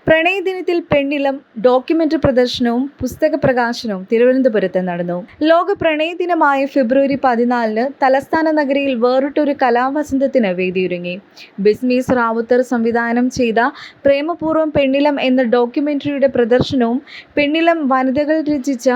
പ്രണയദിനത്തിൽ പെണ്ണിലം documentary പ്രദർശനവും പുസ്തക പ്രകാശനവും തിരുവനന്തപുരത്ത് നടന്നു. ലോക പ്രണയദിനമായ ഫെബ്രുവരി 14 തലസ്ഥാന നഗരിയിൽ വേറിട്ടൊരു കലാവസന്തത്തിന് വേദിയൊരുങ്ങി. ബിസ്മി റാവുത്തർ സംവിധാനം ചെയ്ത പ്രേമപൂർവ്വം പെണ്ണിലം എന്ന ഡോക്യുമെന്ററിയുടെ പ്രദർശനവും പെണ്ണിലം വനിതകൾ രചിച്ച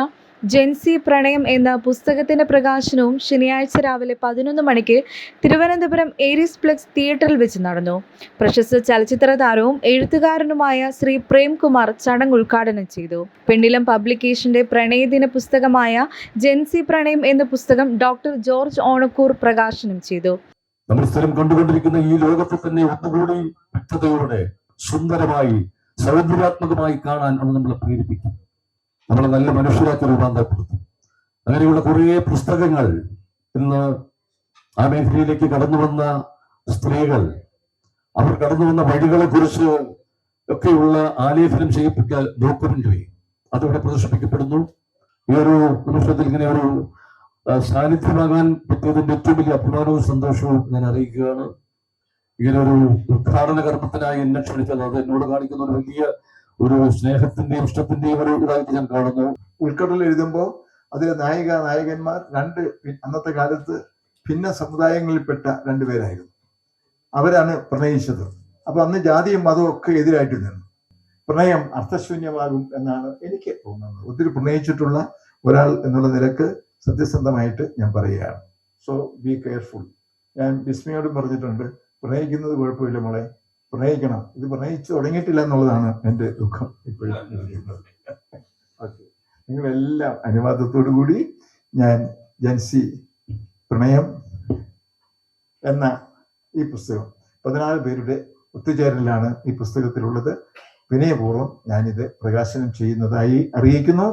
ജെൻസി പ്രണയം എന്ന പുസ്തകത്തിന്റെ പ്രകാശനവും ശനിയാഴ്ച രാവിലെ 11 മണിക്ക് തിരുവനന്തപുരം ഏരീസ് പ്ലക്സ് തിയേറ്ററിൽ വെച്ച് നടന്നു. പ്രശസ്ത ചലച്ചിത്ര താരവും എഴുത്തുകാരനുമായ ശ്രീ പ്രേംകുമാർ ചടങ്ങ് ഉദ്ഘാടനം ചെയ്തു. പെണ്ണിലം പബ്ലിക്കേഷന്റെ പ്രണയദിന പുസ്തകമായ ജെൻസി പ്രണയം എന്ന പുസ്തകം ഡോക്ടർ ജോർജ് ഓണക്കൂർ പ്രകാശനം ചെയ്തു. നമ്മൾ സ്ഥിരം കണ്ടുകൊണ്ടിരിക്കുന്ന ഈ ലോകത്തെ തന്നെ ഒന്നുകൂടി വ്യക്തതയോടെ സുന്ദരമായി സൗന്ദര്യാത്മകമായി കാണാൻ അത് നമ്മളെ പ്രേരിപ്പിക്കും, നമ്മളെ നല്ല മനുഷ്യരാക്കി രൂപാന്തരപ്പെടുത്തും. അങ്ങനെയുള്ള കുറേ പുസ്തകങ്ങൾ ഇന്ന് ആ മേഖലയിലേക്ക് കടന്നു വന്ന സ്ത്രീകൾ, അവർ കടന്നു വന്ന വഴികളെ കുറിച്ച് ഒക്കെയുള്ള ആലേഖനം ചെയ്യപ്പെട്ട ഡോക്യുമെന്ററി അതിവിടെ പ്രദർശിപ്പിക്കപ്പെടുന്നു. ഈ ഒരു നിമിഷത്തിൽ ഇങ്ങനെ ഒരു സാന്നിധ്യമാകാൻ പറ്റിയതിന്റെ ഏറ്റവും വലിയ അഭിമാനവും സന്തോഷവും ഞാൻ അറിയിക്കുകയാണ്. ഇങ്ങനെ ഒരു ഉദ്ഘാടന കർമ്മത്തിനായി എന്നെ ക്ഷണിച്ചത് അത് എന്നോട് കാണിക്കുന്ന ഒരു വലിയ ഒരു സ്നേഹത്തിന്റെയും ഇഷ്ടത്തിന്റെയും ഒരു ഇതായിട്ട് ഞാൻ കാണുന്നു. ഉൾക്കടൽ എഴുതുമ്പോൾ അതിലെ നായകന്മാർ അന്നത്തെ കാലത്ത് ഭിന്ന സമുദായങ്ങളിൽപ്പെട്ട രണ്ടുപേരായിരുന്നു. അവരാണ് പ്രണയിച്ചത്. അപ്പൊ അന്ന് ജാതിയും മതവും ഒക്കെ എതിരായിട്ട് നിന്നു. പ്രണയം അർത്ഥശൂന്യമാകും എന്നാണ് എനിക്ക് തോന്നുന്നത്. ഒത്തിരി പ്രണയിച്ചിട്ടുള്ള ഒരാൾ എന്നുള്ള നിലക്ക് സത്യസന്ധമായിട്ട് ഞാൻ പറയുകയാണ്. So be careful. ഞാൻ ബിസ്മിയോടും പറഞ്ഞിട്ടുണ്ട്, പ്രണയിക്കുന്നത് കുഴപ്പമില്ല മോളെ, പ്രണയിക്കണം. ഇത് പ്രണയിച്ച് തുടങ്ങിയിട്ടില്ല എന്നുള്ളതാണ് എൻ്റെ ദുഃഖം ഇപ്പോഴും. ഓക്കെ, നിങ്ങളെല്ലാം അനുവാദത്തോടു കൂടി ഞാൻ ജെൻസി പ്രണയം എന്ന ഈ പുസ്തകം 14 പേരുടെ ഒത്തുചേരലാണ് ഈ പുസ്തകത്തിലുള്ളത്. വിനയപൂർവ്വം ഞാനിത് പ്രകാശനം ചെയ്യുന്നതായി അറിയിക്കുന്നു.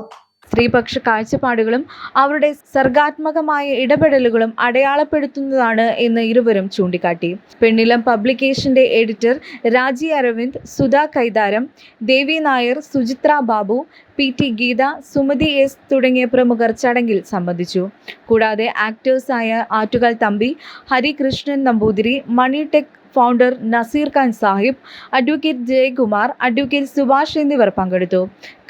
സ്ത്രീപക്ഷ കാഴ്ചപ്പാടുകളും അവരുടെ സർഗാത്മകമായ ഇടപെടലുകളും അടയാളപ്പെടുത്തുന്നതാണ് എന്ന് ഇരുവരും ചൂണ്ടിക്കാട്ടി. പെണ്ണിലം പബ്ലിക്കേഷന്റെ എഡിറ്റർ രാജി അരവിന്ദ്, സുധാ കൈതാരം, ദേവി നായർ, സുചിത്ര ബാബു, PT ഗീത, സുമതി S തുടങ്ങിയ പ്രമുഖർ ചടങ്ങിൽ സംബന്ധിച്ചു. കൂടാതെ ആക്ടേഴ്സായ Attukal Thampi, Harikrishnan Namboothiri, money tech founder Naseer Khan Sahib, advocate Jayakumar, advocate Subhash എന്നിവർ പങ്കെടുത്തു.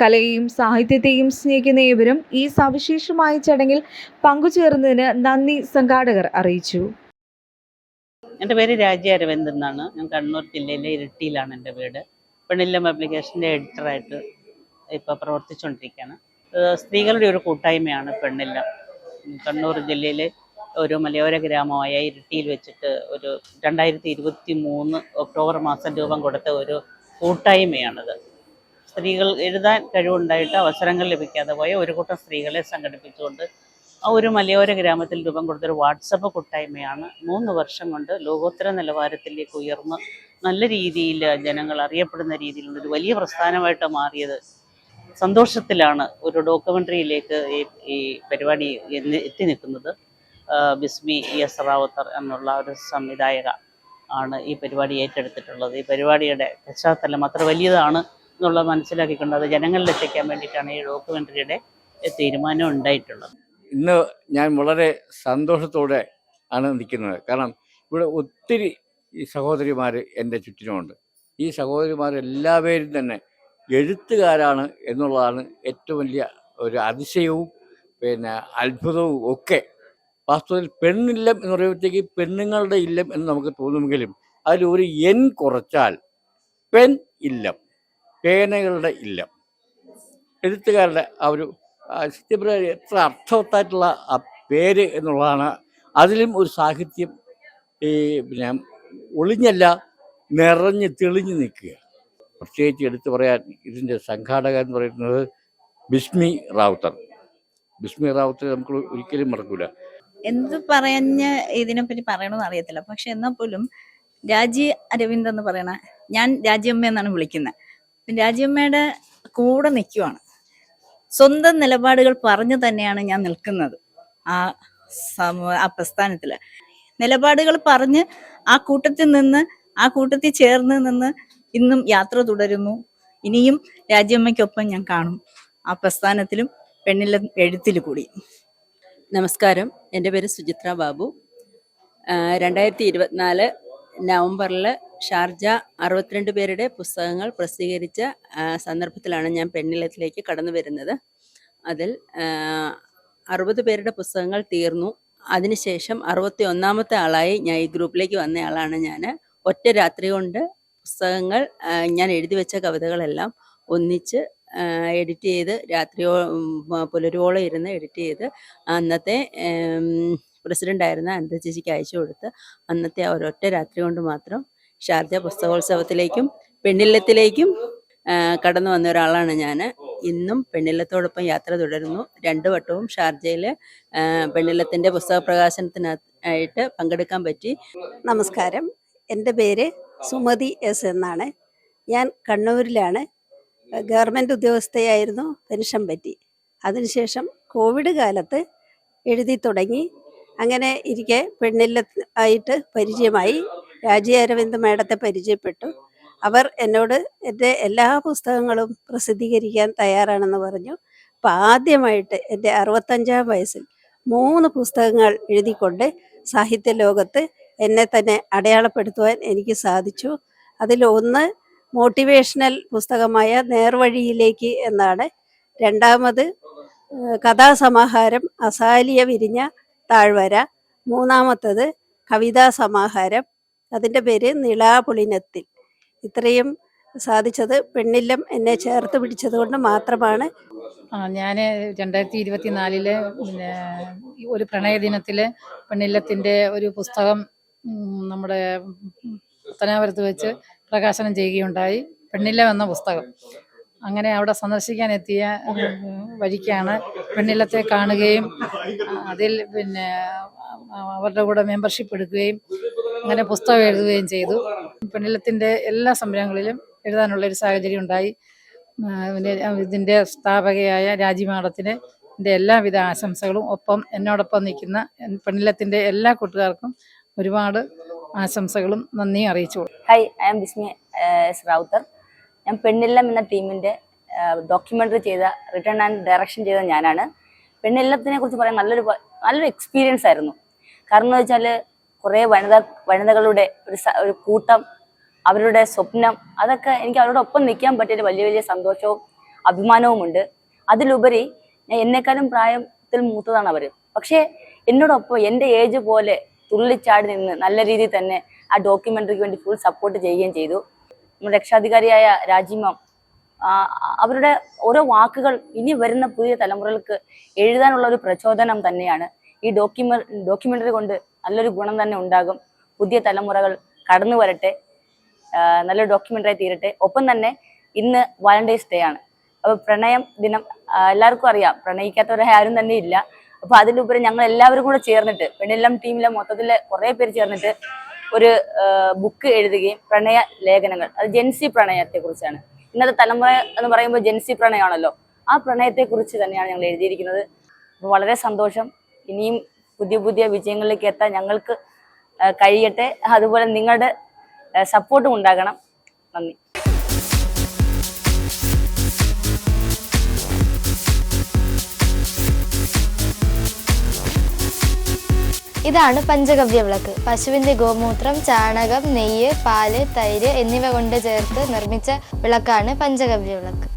കലയെയും സാഹിത്യത്തെയും സ്നേഹിക്കുന്ന ഏവരും ഈ സവിശേഷമായ ചടങ്ങിൽ പങ്കുചേർന്നതിന് നന്ദി സംഘാടകർ അറിയിച്ചു. എൻ്റെ പേര് രാജി അരവിന്ദ് എന്നാണ്. ഞാൻ കണ്ണൂർ ജില്ലയിലെ ഇരിട്ടിയിലാണ് എൻ്റെ വീട്. പെണ്ണിലം പബ്ലിക്കേഷൻ്റെ എഡിറ്ററായിട്ട് ഇപ്പോൾ പ്രവർത്തിച്ചുകൊണ്ടിരിക്കുകയാണ്. സ്ത്രീകളുടെ ഒരു കൂട്ടായ്മയാണ് പെണ്ണിലം. കണ്ണൂർ ജില്ലയിലെ ഒരു മലയോര ഗ്രാമമായ ഇരിട്ടിയിൽ വെച്ചിട്ട് ഒരു 2023 ഒക്ടോബർ മാസം രൂപം കൊടുത്ത ഒരു കൂട്ടായ്മയാണത്. സ്ത്രീകൾ എഴുതാൻ കഴിവുണ്ടായിട്ട് അവസരങ്ങൾ ലഭിക്കാതെ പോയ ഒരു കൂട്ടം സ്ത്രീകളെ സംഘടിപ്പിച്ചുകൊണ്ട് ആ ഒരു മലയോര ഗ്രാമത്തിൽ രൂപം കൊടുത്തൊരു വാട്സപ്പ് കൂട്ടായ്മയാണ് 3 വർഷം കൊണ്ട് ലോകോത്തര നിലവാരത്തിലേക്ക് ഉയർന്ന് നല്ല രീതിയിൽ ജനങ്ങൾ അറിയപ്പെടുന്ന രീതിയിലുള്ളൊരു വലിയ പ്രസ്ഥാനമായിട്ട് മാറിയത്. സന്തോഷത്തിലാണ് ഒരു ഡോക്യുമെൻ്ററിയിലേക്ക് ഈ പരിപാടി എത്തി നിൽക്കുന്നത്. ബിസ്മി റാവുത്തർ എന്നുള്ള ഒരു സംവിധായക ആണ് ഈ പരിപാടി ഏറ്റെടുത്തിട്ടുള്ളത്. ഈ പരിപാടിയുടെ പശ്ചാത്തലം അത്ര വലിയതാണ് എന്നുള്ളത് മനസ്സിലാക്കിക്കൊണ്ട് അത് ജനങ്ങളിൽ എത്തിക്കാൻ വേണ്ടിയിട്ടാണ് ഈ ഡോക്യുമെൻ്ററിയുടെ തീരുമാനം ഉണ്ടായിട്ടുള്ളത്. ഇന്ന് ഞാൻ വളരെ സന്തോഷത്തോടെ ആണ് നിൽക്കുന്നത്. കാരണം ഇവിടെ ഒത്തിരി ഈ സഹോദരിമാർ എൻ്റെ ചുറ്റിനുമുണ്ട്. ഈ സഹോദരിമാരെല്ലാവരും തന്നെ എഴുത്തുകാരാണ് എന്നുള്ളതാണ് ഏറ്റവും വലിയ ഒരു അതിശയവും അത്ഭുതവും ഒക്കെ. വാസ്തവത്തിൽ പെണ്ണില്ലം എന്ന് പറയുമ്പോഴത്തേക്ക് പെണ്ണുങ്ങളുടെ ഇല്ലം എന്ന് നമുക്ക് തോന്നുമെങ്കിലും അതിലൊരു എൻ കുറച്ചാൽ പെൺ ഇല്ലം, പേനകളുടെ ഇല്ലം. എഴുത്തുകാരുടെ ആ ഒരു എത്ര അർത്ഥവത്തായിട്ടുള്ള ആ പേര് എന്നുള്ളതാണ്. അതിലും ഒരു സാഹിത്യം ഒളിഞ്ഞല്ല, നിറഞ്ഞ് തെളിഞ്ഞു നിൽക്കുക. പ്രത്യേകിച്ച് എടുത്തു പറയാൻ ഇതിൻ്റെ സംഘാടകൻ എന്ന് പറയുന്നത് ബിസ്മി റാവുത്തർ. ബിസ്മി റാവുത്തർ നമുക്ക് ഒരിക്കലും മറക്കൂല. എന്ത് പറഞ്ഞ് ഇതിനെപ്പറ്റി പറയണമെന്ന് അറിയത്തില്ല. പക്ഷെ എന്നാൽ പോലും രാജി അരവിന്ദ് എന്ന് പറയണ, ഞാൻ രാജിയമ്മ എന്നാണ് വിളിക്കുന്നത്. രാജിയമ്മയുടെ കൂടെ നിൽക്കുവാണ്. സ്വന്തം നിലപാടുകൾ പറഞ്ഞു തന്നെയാണ് ഞാൻ നിൽക്കുന്നത്. ആ പ്രസ്ഥാനത്തിൽ നിലപാടുകൾ പറഞ്ഞ് ആ കൂട്ടത്തിൽ ചേർന്ന് നിന്ന് ഇന്നും യാത്ര തുടരുന്നു. ഇനിയും രാജിയമ്മയ്ക്കൊപ്പം ഞാൻ കാണും, ആ പ്രസ്ഥാനത്തിലും പെണ്ണിലം എഴുത്തിൽ കൂടി. നമസ്കാരം, എൻ്റെ പേര് സുചിത്ര ബാബു. 2024 നവംബറിൽ ഷാർജ 62 പേരുടെ പുസ്തകങ്ങൾ പ്രസിദ്ധീകരിച്ച സന്ദർഭത്തിലാണ് ഞാൻ പെണ്ണിലത്തിലേക്ക് കടന്നു വരുന്നത്. അതിൽ 60 പേരുടെ പുസ്തകങ്ങൾ തീർന്നു. അതിനുശേഷം 61ാമത്തെ ആളായി ഞാൻ ഈ ഗ്രൂപ്പിലേക്ക് വന്ന ആളാണ് ഞാൻ. ഒറ്റ രാത്രി കൊണ്ട് പുസ്തകങ്ങൾ ഞാൻ എഴുതി വെച്ച കവിതകളെല്ലാം ഒന്നിച്ച് എഡിറ്റ് ചെയ്ത് പുലരുവോളം ഇരുന്ന് എഡിറ്റ് ചെയ്ത് അന്നത്തെ പ്രസിഡൻ്റായിരുന്ന അനിത ചേച്ചിക്ക് അയച്ചു കൊടുത്ത് അന്നത്തെ ആ ഒരൊറ്റ രാത്രി കൊണ്ട് മാത്രം ഷാർജ പുസ്തകോത്സവത്തിലേക്കും പെണ്ണില്ലത്തിലേക്കും കടന്നു വന്ന ഒരാളാണ് ഞാൻ. ഇന്നും പെണ്ണില്ലത്തോടൊപ്പം യാത്ര തുടരുന്നു. 2 വട്ടവും ഷാർജയിൽ പെണ്ണില്ലത്തിൻ്റെ പുസ്തക പ്രകാശനത്തിനായിട്ട് പങ്കെടുക്കാൻ പറ്റി. നമസ്കാരം, എൻ്റെ പേര് സുമതി എസ് എന്നാണ്. ഞാൻ കണ്ണൂരിലാണ്. ഗവൺമെൻറ് ഉദ്യോഗസ്ഥയായിരുന്നു, പെൻഷൻ പറ്റി. അതിനുശേഷം കോവിഡ് കാലത്ത് എഴുതി തുടങ്ങി. അങ്ങനെ ഇരിക്കെ പെണ്ണില്ലത്തായിട്ട് പരിചയമായി. രാജി അരവിന്ദ് മേഡത്തെ പരിചയപ്പെട്ടു. അവർ എന്നോട് എൻ്റെ എല്ലാ പുസ്തകങ്ങളും പ്രസിദ്ധീകരിക്കാൻ തയ്യാറാണെന്ന് പറഞ്ഞു. അപ്പോൾ ആദ്യമായിട്ട് എൻ്റെ 65ാം വയസ്സിൽ 3 പുസ്തകങ്ങൾ എഴുതിക്കൊണ്ട് സാഹിത്യ ലോകത്ത് എന്നെ തന്നെ അടയാളപ്പെടുത്തുവാൻ എനിക്ക് സാധിച്ചു. അതിലൊന്ന് മോട്ടിവേഷണൽ പുസ്തകമായ നേർവഴിയിലേക്ക് എന്നാണ്. 2ാമത് കഥാസമാഹാരം അസാലിയ വിരിഞ്ഞ താഴ്വര. 3ാമത്തത് കവിതാ സമാഹാരം, അതിൻ്റെ പേര് നിളാപുളിനത്തിൽ. ഇത്രയും സാധിച്ചത് പെണ്ണില്ലം എന്നെ ചേർത്ത് പിടിച്ചത് കൊണ്ട് മാത്രമാണ്. ഞാൻ 2024 പിന്നെ ഒരു പ്രണയദിനത്തിൽ പെണ്ണില്ലത്തിൻ്റെ ഒരു പുസ്തകം നമ്മുടെ പത്തനാപുരത്ത് വെച്ച് പ്രകാശനം ചെയ്യുകയുണ്ടായി. പെണ്ണില്ലം എന്ന പുസ്തകം. അങ്ങനെ അവിടെ സന്ദർശിക്കാൻ എത്തിയ വഴിക്കാണ് പെണ്ണില്ലത്തെ കാണുകയും അതിൽ പിന്നെ അവരുടെ കൂടെ മെമ്പർഷിപ്പ് എടുക്കുകയും അങ്ങനെ പുസ്തകം എഴുതുകയും ചെയ്തു. പെണ്ണില്ലത്തിൻ്റെ എല്ലാ സംരംഭങ്ങളിലും എഴുതാനുള്ളൊരു സാഹചര്യം ഉണ്ടായി. ഇതിൻ്റെ സ്ഥാപകയായ രാജി മാഡത്തിന് എൻ്റെ എല്ലാവിധ ആശംസകളും. ഒപ്പം എന്നോടൊപ്പം നിൽക്കുന്ന പെണ്ണില്ലത്തിൻ്റെ എല്ലാ കൂട്ടുകാർക്കും ഒരുപാട് ആശംസകളും നന്ദിയും അറിയിച്ചു. Hi, I am Bismi S Rawther. ഞാൻ പെണ്ണില്ലം എന്ന ടീമിൻ്റെ ഡോക്യുമെൻ്ററി ചെയ്ത, റിട്ടേൺ ആൻഡ് ഡയറക്ഷൻ ചെയ്ത ഞാനാണ്. പെണ്ണില്ലത്തിനെ കുറിച്ച് പറയാൻ നല്ലൊരു എക്സ്പീരിയൻസ് ആയിരുന്നു. കാരണം എന്ന് വെച്ചാൽ കുറേ വനിതകളുടെ ഒരു കൂട്ടം, അവരുടെ സ്വപ്നം, അതൊക്കെ എനിക്ക് അവരുടെ ഒപ്പം നിൽക്കാൻ പറ്റിയ വലിയ സന്തോഷവും അഭിമാനവുമുണ്ട്. അതിലുപരി എന്നെക്കാളും പ്രായത്തിൽ മൂത്തതാണ് അവർ. പക്ഷേ എന്നോടൊപ്പം എൻ്റെ ഏജ് പോലെ തുള്ളിച്ചാടി നിന്ന് നല്ല രീതിയിൽ തന്നെ ആ ഡോക്യുമെൻ്ററിക്ക് വേണ്ടി ഫുൾ സപ്പോർട്ട് ചെയ്യുകയും ചെയ്തു. നമ്മുടെ രക്ഷാധികാരിയായ രാജിമാം അവരുടെ ഓരോ വാക്കുകൾ ഇനി വരുന്ന പുതിയ തലമുറകൾക്ക് എഴുതാനുള്ള ഒരു പ്രചോദനം തന്നെയാണ്. ഈ ഡോക്യുമെൻ്ററി കൊണ്ട് നല്ലൊരു ഗുണം തന്നെ ഉണ്ടാകും. പുതിയ തലമുറകൾ കടന്നു വരട്ടെ, നല്ലൊരു ഡോക്യുമെൻ്ററി തീരട്ടെ. ഒപ്പം തന്നെ ഇന്ന് വാലന്റൈൻസ് ഡേ ആണ്. അപ്പോൾ പ്രണയം ദിനം എല്ലാവർക്കും അറിയാം, പ്രണയിക്കാത്തവരെ ആരും തന്നെ ഇല്ല. അപ്പോൾ അതിലുപരി ഞങ്ങൾ എല്ലാവരും കൂടെ ചേർന്നിട്ട്, പെണ്ണില്ലം ടീമിലെ മൊത്തത്തിലെ കുറേ പേര് ചേർന്നിട്ട് ഒരു ബുക്ക് എഴുതുകയും, പ്രണയ ലേഖനങ്ങൾ, അത് ജെൻസി പ്രണയത്തെക്കുറിച്ചാണ്. ഇന്നത്തെ തലമുറ എന്ന് പറയുമ്പോൾ ജെൻസി പ്രണയമാണല്ലോ, ആ പ്രണയത്തെക്കുറിച്ച് തന്നെയാണ് ഞങ്ങൾ എഴുതിയിരിക്കുന്നത്. അപ്പോൾ വളരെ സന്തോഷം. ഇനിയും പുതിയ വിജയങ്ങളിലേക്ക് എത്താൻ ഞങ്ങൾക്ക് കഴിയട്ടെ. അതുപോലെ നിങ്ങളുടെ സപ്പോർട്ടും ഉണ്ടാകണം. നന്ദി. ഇതാണ് പഞ്ചഗവ്യ വിളക്ക്. പശുവിന്റെ ഗോമൂത്രം, ചാണകം, നെയ്യ്, പാല്, തൈര് എന്നിവ കൊണ്ട് ചേർത്ത് നിർമ്മിച്ച വിളക്കാണ് പഞ്ചഗവ്യ വിളക്ക്.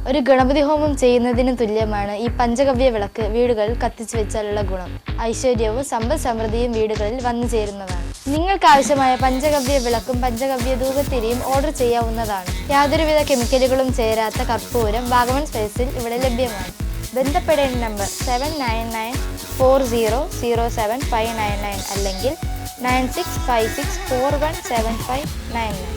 ഒരു ഗണപതി ഹോമം ചെയ്യുന്നതിന് തുല്യമാണ് ഈ പഞ്ചഗവ്യ വിളക്ക് വീടുകളിൽ കത്തിച്ചു വെച്ചാലുള്ള ഗുണം. ഐശ്വര്യവും സമ്പൽ സമൃദ്ധിയും വീടുകളിൽ വന്നു ചേരുന്നതാണ്. നിങ്ങൾക്ക് ആവശ്യമായ പഞ്ചഗവ്യ വിളക്കും പഞ്ചഗവ്യ ധൂപത്തിരിയും ഓർഡർ ചെയ്യാവുന്നതാണ്. യാതൊരുവിധ കെമിക്കലുകളും ചേരാത്ത കർപ്പൂരം വാഗമൺ സ്പേസിൽ ഇവിടെ ലഭ്യമാണ്. ബന്ധപ്പെടേണ്ട നമ്പർ 7994007599 അല്ലെങ്കിൽ 9656417599.